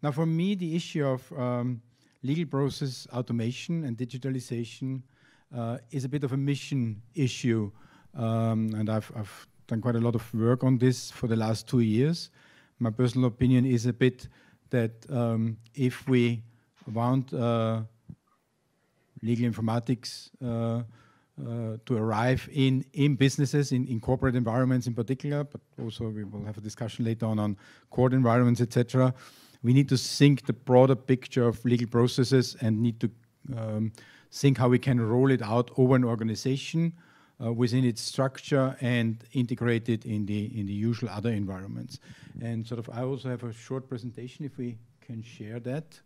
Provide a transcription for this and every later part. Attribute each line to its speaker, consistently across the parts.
Speaker 1: Now, for me, the issue of legal process automation and digitalization is a bit of a mission issue, and I've done quite a lot of work on this for the last 2 years. My personal opinion is a bit that if we want legal informatics to arrive in businesses, in corporate environments in particular, but also we will have a discussion later on court environments, etc. We need to think the broader picture of legal processes and need to think how we can roll it out over an organization within its structure and integrate it in the usual other environments. And sort of, I also have a short presentation if we can share that.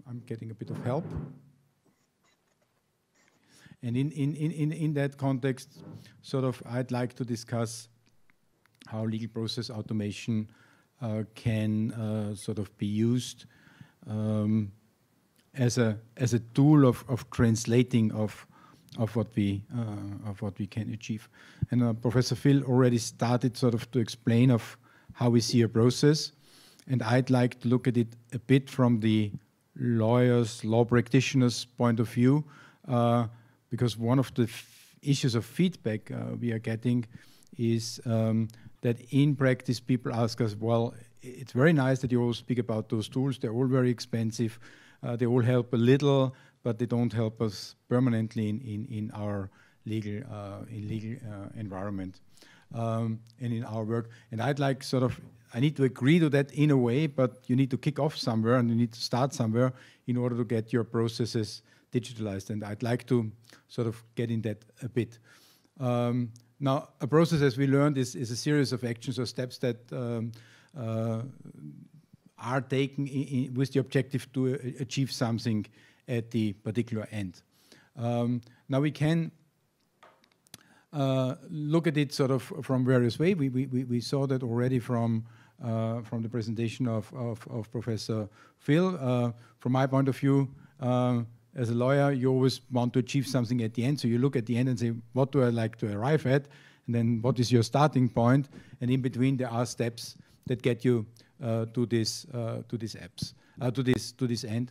Speaker 1: I'm getting a bit of help. And in that context, sort of, I'd like to discuss how legal process automation can sort of be used as a tool of translating of what we can achieve. And Professor Phil already started sort of to explain of how we see a process, and I'd like to look at it a bit from the law practitioners' point of view, because one of the issues of feedback we are getting is that in practice people ask us, well, it's very nice that you all speak about those tools, they're all very expensive, they all help a little, but they don't help us permanently in our legal environment and in our work. And I'd like sort of, I need to agree to that in a way, but you need to kick off somewhere and you need to start somewhere in order to get your processes digitalized. And I'd like to sort of get in that a bit. Now, a process, as we learned, is a series of actions or steps that are taken with the objective to achieve something at the particular end. Now we can look at it sort of from various ways. We saw that already from the presentation of Professor Phil. From my point of view, as a lawyer, you always want to achieve something at the end. So you look at the end and say, what do I like to arrive at? And then what is your starting point? And in between, there are steps that get you to this end.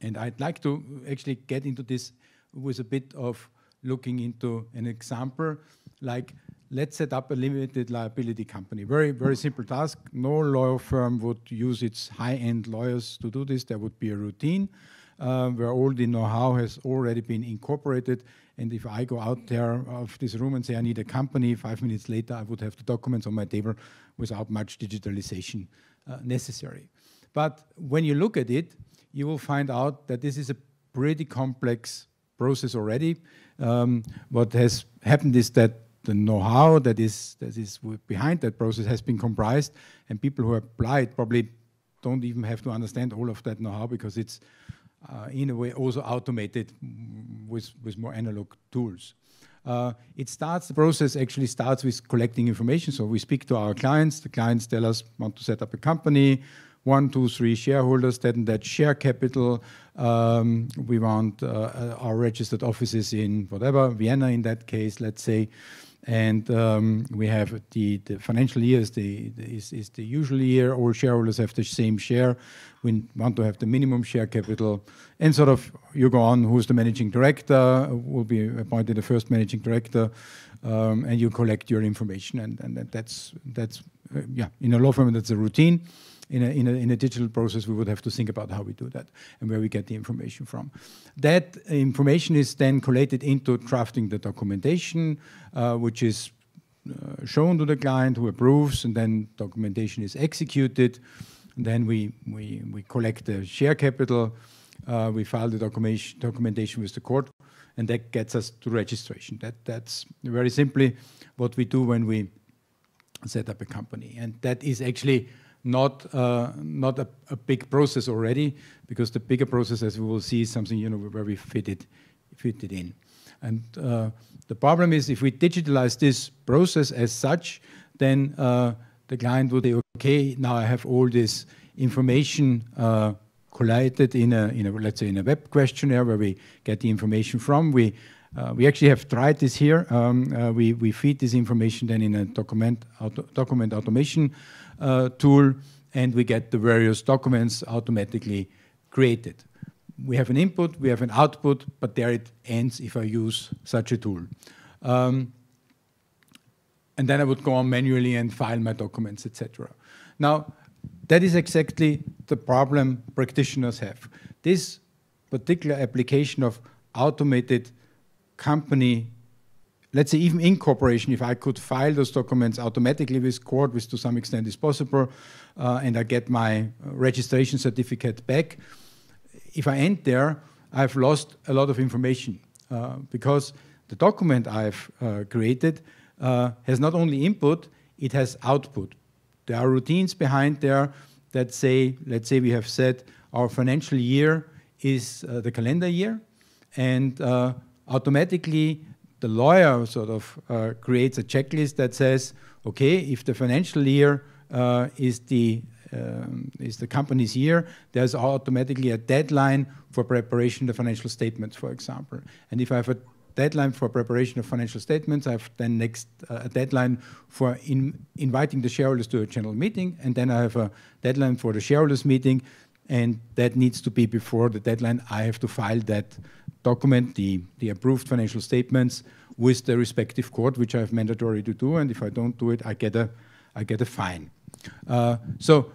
Speaker 1: And I'd like to actually get into this with a bit of looking into an example, like let's set up a limited liability company. Very, very simple task. No law firm would use its high-end lawyers to do this. There would be a routine where all the know-how has already been incorporated. And if I go out there of this room and say I need a company, 5 minutes later I would have the documents on my table without much digitalization necessary. But when you look at it, you will find out that this is a pretty complex process already. What has happened is that the know-how that is behind that process has been comprised, and people who apply it probably don't even have to understand all of that know-how because it's in a way also automated with more analog tools. The process actually starts with collecting information. So we speak to our clients. The clients tell us, want to set up a company, 1, 2, 3 shareholders, that share capital. We want our registered offices in whatever, Vienna in that case, let's say. And we have the financial year is the usual year. All shareholders have the same share. We want to have the minimum share capital. And sort of you go on, who's the managing director, will be appointed the first managing director, and you collect your information. And that's in a law firm, that's a routine. In a digital process, we would have to think about how we do that and where we get the information from. That information is then collated into drafting the documentation, which is shown to the client who approves, and then documentation is executed. And then we collect the share capital, we file the documentation with the court, and that gets us to registration. That's very simply what we do when we set up a company. And that is actually not a big process already, because the bigger process, as we will see, is something where we fit it in. And the problem is, if we digitalize this process as such, then the client would say, okay, now I have all this information collated in a let's say in a web questionnaire where we get the information from. We We actually have tried this here. We feed this information then in a document automation tool, and we get the various documents automatically created. We have an input, we have an output, but there it ends if I use such a tool. And then I would go on manually and file my documents, etc. Now, that is exactly the problem practitioners have. This particular application of automated company, let's say even incorporation, if I could file those documents automatically with Cord, which to some extent is possible, and I get my registration certificate back, if I end there, I've lost a lot of information because the document I've created has not only input, it has output. There are routines behind there that say, let's say we have said our financial year is the calendar year, and automatically the lawyer sort of creates a checklist that says, okay, if the financial year is the company's year, there's automatically a deadline for preparation of the financial statements, for example. And if I have a deadline for preparation of financial statements, I have then next a deadline for inviting the shareholders to a general meeting, and then I have a deadline for the shareholders meeting, and that needs to be before the deadline. I have to file that document, the approved financial statements, with the respective court, which I have mandatory to do, and if I don't do it, I get a fine. So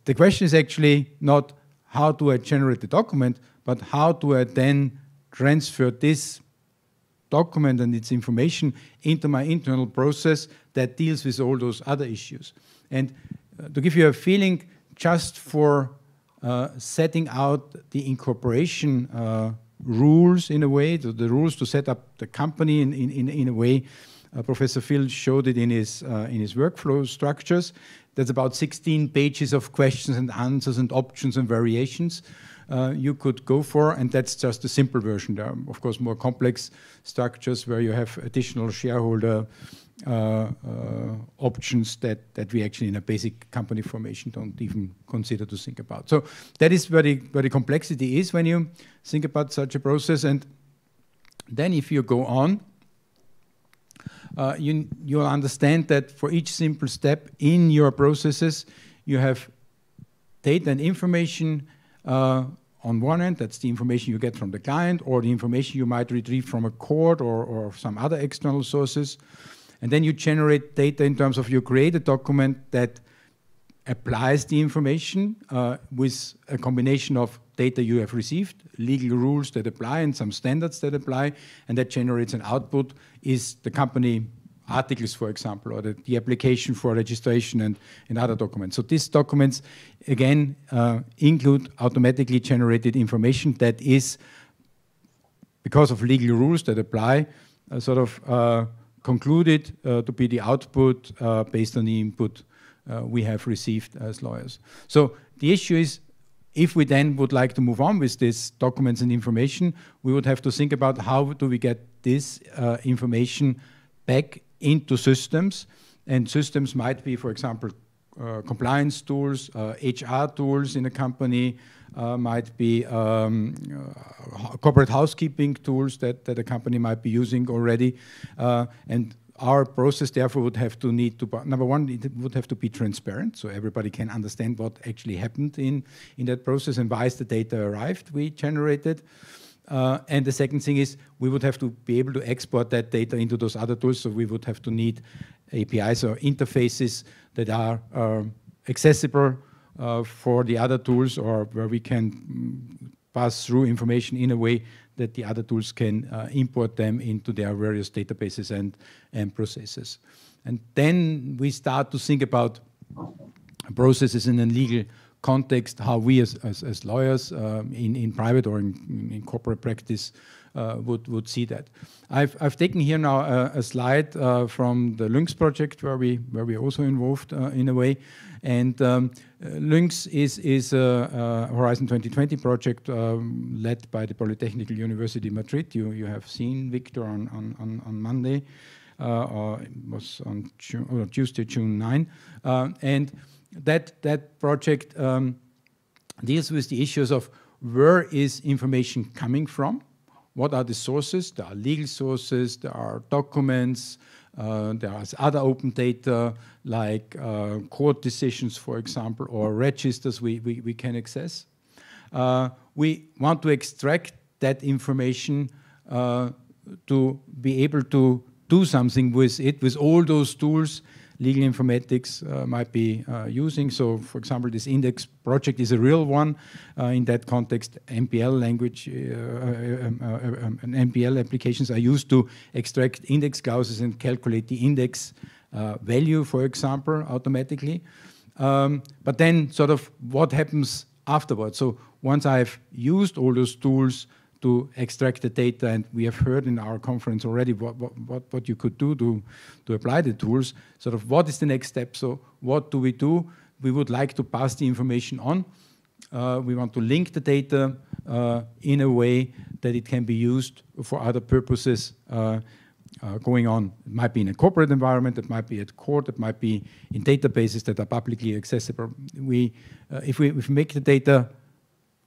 Speaker 1: the question is actually not how do I generate the document, but how do I then transfer this document and its information into my internal process that deals with all those other issues. And to give you a feeling, just for setting out the incorporation rules in a way, the rules to set up the company in a way, Professor Phil showed it in his workflow structures. There's about 16 pages of questions and answers and options and variations you could go for, and that's just a simple version. There are, of course, more complex structures where you have additional shareholder options that we actually in a basic company formation don't even consider to think about. So that is where the complexity is when you think about such a process. And then if you go on, you'll understand that for each simple step in your processes, you have data and information on one end, that's the information you get from the client, or the information you might retrieve from a court or some other external sources. And then you generate data in terms of you create a document that applies the information with a combination of data you have received, legal rules that apply, and some standards that apply, and that generates an output is the company articles, for example, or the application for registration and other documents. So these documents, again, include automatically generated information that is, because of legal rules that apply, sort of concluded to be the output based on the input we have received as lawyers. So the issue is, if we then would like to move on with these documents and information, we would have to think about how do we get this information back into systems. And systems might be, for example, compliance tools, HR tools in a company, might be corporate housekeeping tools that a company might be using already. And our process, therefore, would have to need to, number one, it would have to be transparent, so everybody can understand what actually happened in that process and why is the data arrived we generated. And the second thing is we would have to be able to export that data into those other tools, so we would have to need APIs or interfaces that are accessible for the other tools, or where we can pass through information in a way that the other tools can import them into their various databases and processes. And then we start to think about processes in a legal context, how we as lawyers in private or in corporate practice would see that. I've taken here now a slide from the Lynx project where we're also involved in a way. And Lynx is a Horizon 2020 project led by the Polytechnical University Madrid. You have seen Victor on Monday, or it was on Tuesday, June 9. And that project deals with the issues of where is information coming from, what are the sources? There are legal sources, there are documents, there are other open data like court decisions, for example, or registers we can access. We want to extract that information to be able to do something with it, with all those tools legal informatics might be using. So, for example, this index project is a real one. In that context, MPL language and MPL applications are used to extract index clauses and calculate the index value, for example, automatically. But then sort of what happens afterwards? So once I've used all those tools to extract the data, and we have heard in our conference already what you could do to apply the tools, sort of what is the next step? So what do? We would like to pass the information on. We want to link the data in a way that it can be used for other purposes going on. It might be in a corporate environment, it might be at court, it might be in databases that are publicly accessible. If we make the data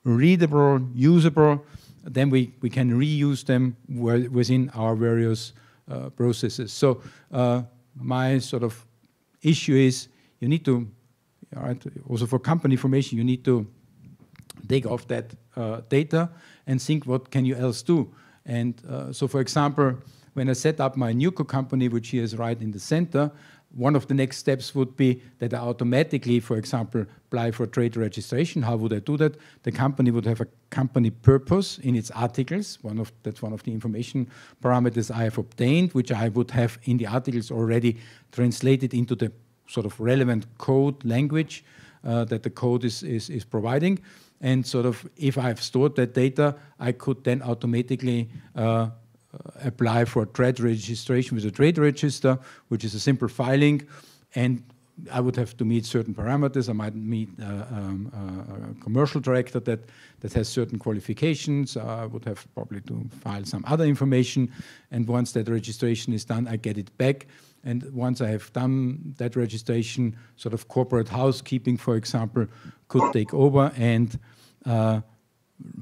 Speaker 1: readable, usable, then we can reuse them within our various processes. So my sort of issue is you need to, also for company information, you need to take off that data and think what can you else do. And so for example, when I set up my NewCo company, which here is right in the center, one of the next steps would be that I automatically, for example, apply for trade registration. How would I do that? The company would have a company purpose in its articles. That's one of the information parameters I have obtained, which I would have in the articles already translated into the sort of relevant code language that the code is providing. And sort of if I've stored that data, I could then automatically apply for trade registration with a trade register, which is a simple filing, and I would have to meet certain parameters. I might meet a commercial director that has certain qualifications. I would have probably to file some other information, and once that registration is done, I get it back. And once I have done that registration, sort of corporate housekeeping, for example, could take over and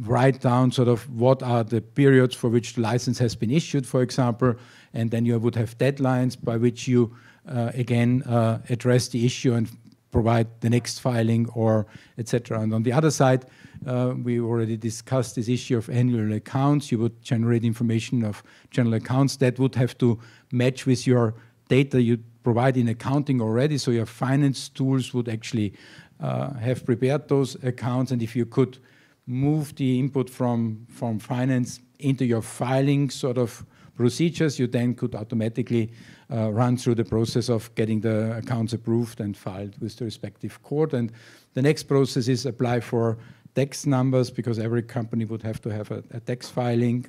Speaker 1: write down sort of what are the periods for which the license has been issued, for example, and then you would have deadlines by which you again address the issue and provide the next filing or etc. And on the other side, we already discussed this issue of annual accounts. You would generate information of general accounts that would have to match with your data you provide in accounting already, so your finance tools would actually have prepared those accounts, and if you could move the input from finance into your filing sort of procedures, you then could automatically run through the process of getting the accounts approved and filed with the respective court. And the next process is apply for tax numbers, because every company would have to have a tax filing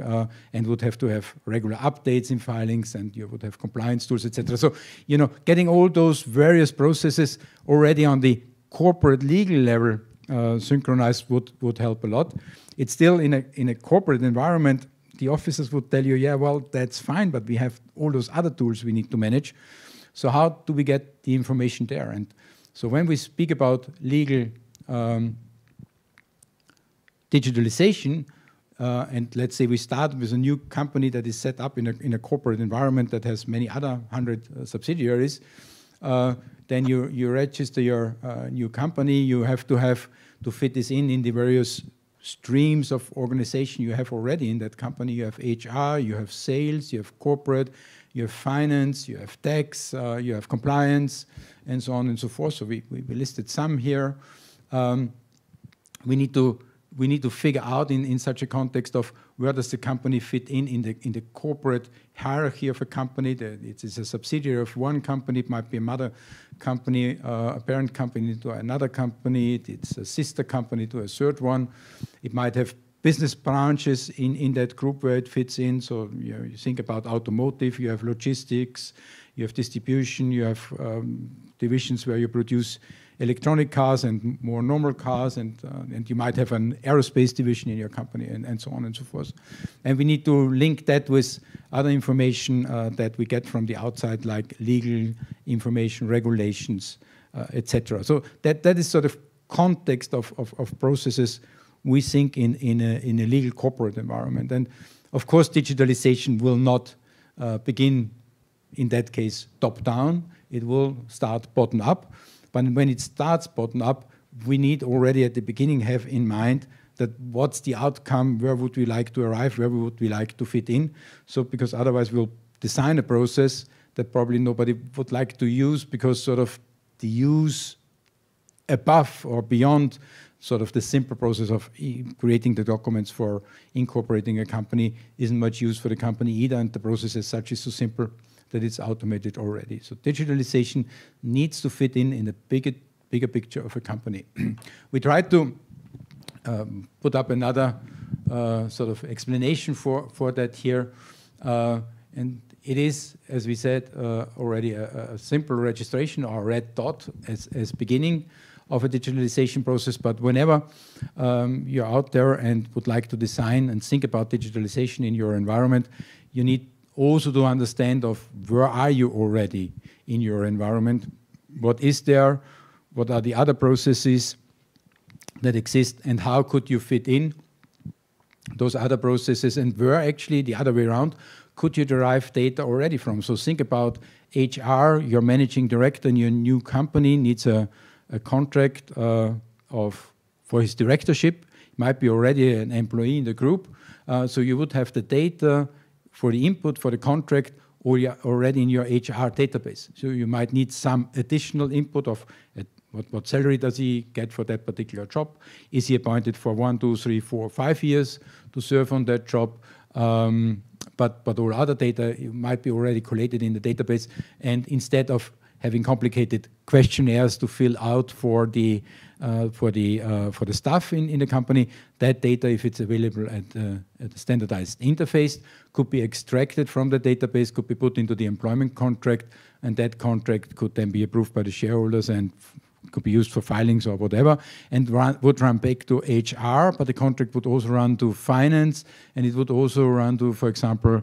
Speaker 1: and would have to have regular updates in filings, and you would have compliance tools, etc. So, you know, getting all those various processes already on the corporate legal level synchronized would help a lot. It's still in a corporate environment, the officers would tell you, yeah, well, that's fine, but we have all those other tools we need to manage. So how do we get the information there? And so when we speak about legal digitalization, and let's say we start with a new company that is set up in a corporate environment that has many other 100 subsidiaries, then you register your new company. You have to fit this in the various streams of organization you have already in that company. You have HR, you have sales, you have corporate, you have finance, you have tax, you have compliance, and so on and so forth. So we listed some here. We need to figure out in such a context of where does the company fit in the corporate hierarchy of a company. It is a subsidiary of one company. It might be a mother company, a parent company to another company. It's a sister company to a third one. It might have business branches in that group where it fits in. So you think about automotive, you have logistics, you have distribution, you have divisions where you produce electronic cars and more normal cars, and you might have an aerospace division in your company, and so on and so forth. And we need to link that with other information that we get from the outside, like legal information, regulations, etc. So that is sort of context of processes we think in a legal corporate environment. And Of course, digitalization will not begin, in that case, top-down. It will start bottom-up. But when it starts bottom-up, we need already at the beginning have in mind that what's the outcome, where would we like to arrive, where would we like to fit in. So because otherwise we'll design a process that probably nobody would like to use, because sort of the use above or beyond sort of the simple process of creating the documents for incorporating a company isn't much use for the company either, and the process as such is so simple that it's automated already. So digitalization needs to fit in the bigger picture of a company. We tried to put up another sort of explanation for that here. And it is, as we said, already a simple registration or a red dot as beginning of a digitalization process. But whenever you're out there and would like to design and think about digitalization in your environment, you need also to understand of where are you already in your environment, what is there, what are the other processes that exist, and how could you fit in those other processes, and where actually the other way around could you derive data already from. So think about HR, your managing director in your new company needs a contract for his directorship. He might be already an employee in the group. So you would have the data for the input for the contract already in your HR database. So you might need some additional input of what salary does he get for that particular job? Is he appointed for 1, 2, 3, 4, 5 years to serve on that job? But all other data might be already collated in the database. And instead of having complicated questionnaires to fill out for the staff in the company, that data, if it's available at a standardized interface, could be extracted from the database, could be put into the employment contract, and that contract could then be approved by the shareholders and could be used for filings or whatever, and would run back to HR, but the contract would also run to finance, and it would also run to, for example,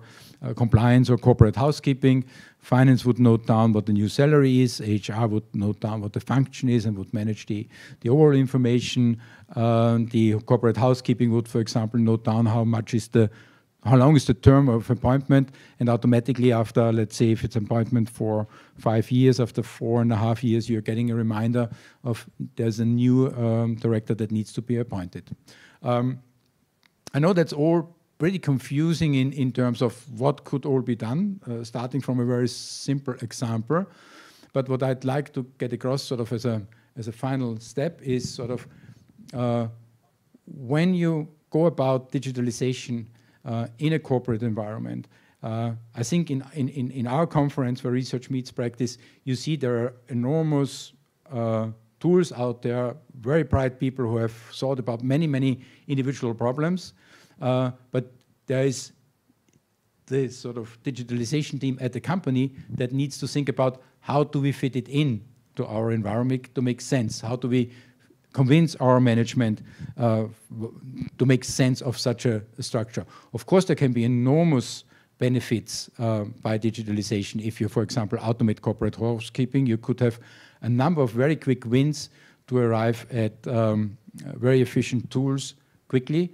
Speaker 1: compliance or corporate housekeeping. Finance would note down what the new salary is, HR would note down what the function is and would manage the overall information. The corporate housekeeping would, for example, note down how long is the term of appointment, and automatically after, let's say, if it's appointment for 5 years, after 4.5 years, you're getting a reminder of there's a new director that needs to be appointed. I know that's all pretty confusing in terms of what could all be done, starting from a very simple example. But what I'd like to get across sort of as a final step is sort of when you go about digitalization in a corporate environment. I think in our conference where research meets practice, you see there are enormous tools out there, very bright people who have thought about many individual problems, but there is the sort of digitalization team at the company that needs to think about how do we fit it in to our environment to make sense, how do we convince our management to make sense of such a structure. Of course, there can be enormous benefits by digitalization. If you, for example, automate corporate housekeeping, you could have a number of very quick wins to arrive at very efficient tools quickly.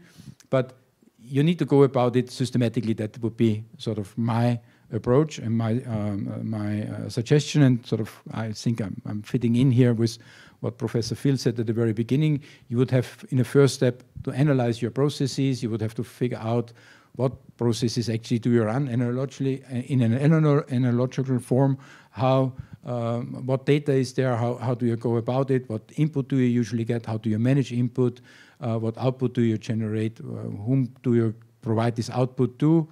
Speaker 1: But you need to go about it systematically. That would be sort of my approach and my suggestion. And sort of, I think I'm fitting in here with what Professor Phil said at the very beginning. You would have, in a first step, to analyze your processes. You would have to figure out what processes actually do you run analogically, in an analogical form, what data is there, how do you go about it, what input do you usually get, how do you manage input, what output do you generate, whom do you provide this output to,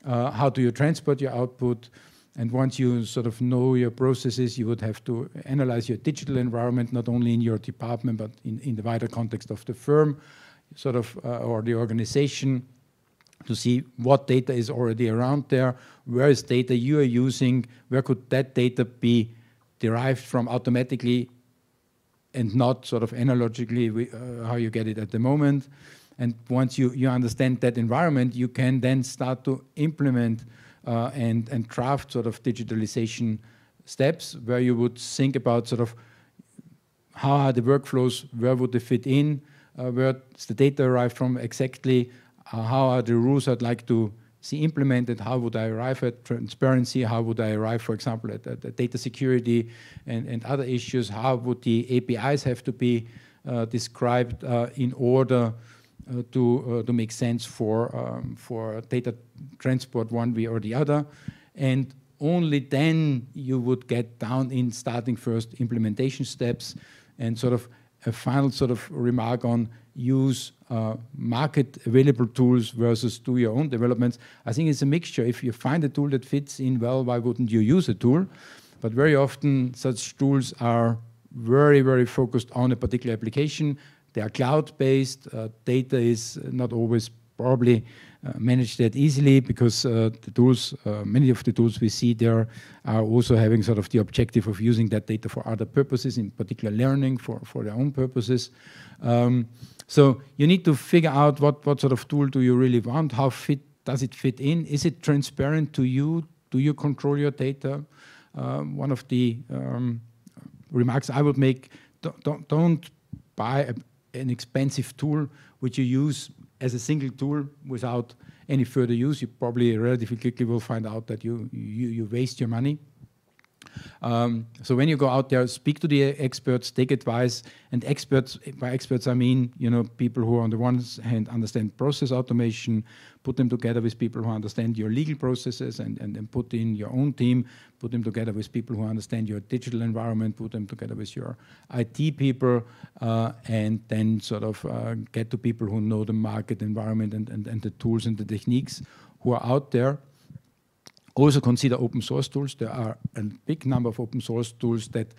Speaker 1: how do you transport your output. And once you sort of know your processes, you would have to analyze your digital environment, not only in your department, but in the wider context of the firm, sort of, or the organization, to see what data is already around there, where is data you are using, where could that data be derived from automatically and not sort of analogically how you get it at the moment. And once you understand that environment, you can then start to implement and draft sort of digitalization steps where you would think about sort of how are the workflows, where would they fit in, where's the data arrive from exactly, how are the rules I'd like to see implemented, how would I arrive at transparency, how would I arrive, for example, at data security and other issues, how would the APIs have to be described in order to make sense for data transport one way or the other. And only then you would get down in starting first implementation steps and sort of a final sort of remark on use market available tools versus do your own developments. I think it's a mixture. If you find a tool that fits in well, why wouldn't you use a tool? But very often such tools are very, very focused on a particular application. They are cloud-based. Data is not always probably managed that easily because the tools, many of the tools we see there are also having sort of the objective of using that data for other purposes, in particular learning for their own purposes. So you need to figure out what sort of tool do you really want, how does it fit in, is it transparent to you, do you control your data? One of the remarks I would make, don't buy an expensive tool which you use as a single tool without any further use. You probably relatively quickly will find out that you waste your money. So when you go out there, speak to the experts, take advice, and experts, by experts I mean, you know, people who on the one hand understand process automation, put them together with people who understand your legal processes and put in your own team, put them together with people who understand your digital environment, put them together with your IT people, and then sort of get to people who know the market environment and the tools and the techniques who are out there. Also consider open source tools. There are a big number of open source tools that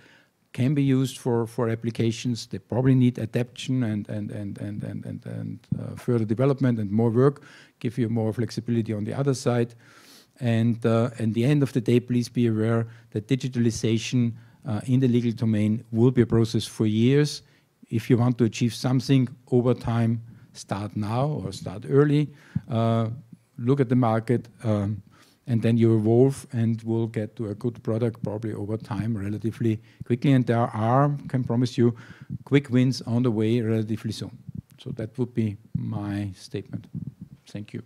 Speaker 1: can be used for applications. They probably need adaptation and further development and more work, give you more flexibility on the other side. And at the end of the day, please be aware that digitalization in the legal domain will be a process for years. If you want to achieve something over time, start now or start early. Look at the market. And then you evolve and will get to a good product probably over time relatively quickly. And there are, can promise you, quick wins on the way relatively soon. So that would be my statement. Thank you.